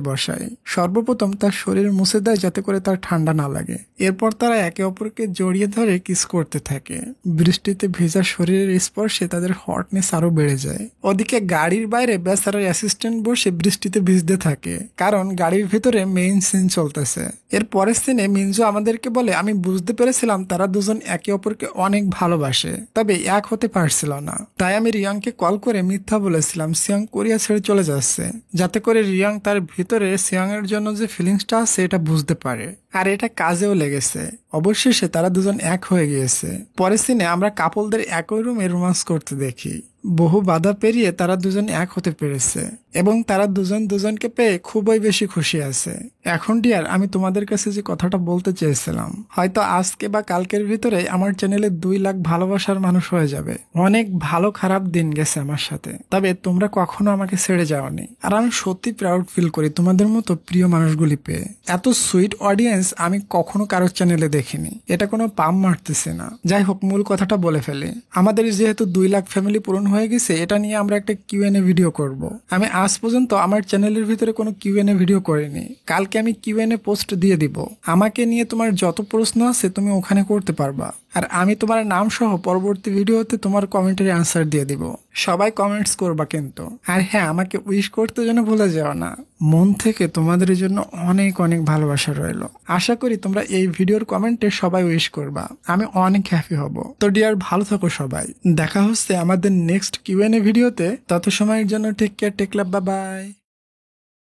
বসায়। সর্বপ্রথম তার শরীর মুছে দেয় যাতে করে তার ঠান্ডা না লাগে। এরপর তারা একে অপরকে জড়িয়ে ধরে কিস করতে থাকে। বৃষ্টিতে ভেজা শরীরের স্পর্শে তাদের হটনেস আরো বেড়ে যায়। ওদিকে গাড়ির বাইরে বেচারার অ্যাসিস্ট্যান্ট বসে বৃষ্টিতে ভিজতে থাকে, কারণ গাড়ির ভিতরে মেইন সিন চলতেছে। এর পরের সিনে মিনজু আমাদেরকে বলে আমি বুঝতে পেরেছিলাম তারা দুজন একে অপরকে অনেক ভালোবাসে, তবে এক হতে পারছিল না। তাই আমি রিয়াংকে কল করে মিথ্যা বলেছিলাম সিয়াং কোরিয়া ছেড়ে চলে যাচ্ছে, যাতে করে রিয়াং তার ভিতরে সিয়াং এর জন্য যে ফিলিংসটা আছে এটা বুঝতে পারে। আর এটা কাজেও লেগেছে। অবশেষে তারা দুজন এক হয়ে গিয়েছে। পরের সিনে আমরা কাপলদের একই রুমে রোমান্স করতে দেখি। বহু বাধা পেরিয়ে তারা দুজন এক হতে পেরেছে এবং তারা দুজন দুজনকে পেয়ে খুবই বেশি খুশি আছে। এখন ডিয়ার, আমি তোমাদের কাছে যে কথাটা বলতে চেয়েছিলাম, হয়তো আজকে বা কালকের ভিতরে আমার চ্যানেলে 2 লাখ ভালোবাসার মানুষ হয়ে যাবে। অনেক ভালো খারাপ দিন গেছে আমার সাথে, তবে তোমরা কখনো আমাকে ছেড়ে যাওনি, আর আমি সত্যি প্রাউড ফিল করি তোমাদের মতো প্রিয় মানুষগুলি পেয়ে। এত সুইট অডিয়েন্স আমি কখনো কারোর চ্যানেলে দেখিনি। এটা কোনো পাম মারতেছে না। যাই হোক, মূল কথাটা বলে ফেলি। আমাদের যেহেতু 2 লাখ ফ্যামিলি পূরণ হয়ে গেছে, এটা নিয়ে আমরা একটা কিউএনএ ভিডিও করব। আমি আজ পর্যন্ত আমার চ্যানেলের ভিতরে কোনো কিউএনএ ভিডিও করিনি। কালকে আমি কিউএনএ পোস্ট দিয়ে দিব। আমাকে নিয়ে তোমার যত প্রশ্ন আছে তুমি ওখানে করতে পারবা, আর আমি তোমার নাম সহ পরবর্তী ভিডিওতে তোমার কমেন্টের অ্যান্সার দিয়ে দিব। সবাই কমেন্টস করবা কিন্তু। আর হ্যাঁ, আমাকে উইশ করতে যেন ভুলে যাও না। মন থেকে তোমাদের জন্য অনেক অনেক ভালোবাসা রইল। আশা করি তোমরা এই ভিডিওর কমেন্টে সবাই উইশ করবা। আমি অনেক হ্যাপি হব। তো ডিয়ার, ভালো থাকো সবাই। দেখা হচ্ছে আমাদের নেক্সট কিউএনএ ভিডিওতে। তত সময়ের জন্য টেক কেয়ার, টেক লাভ, বাই বাই।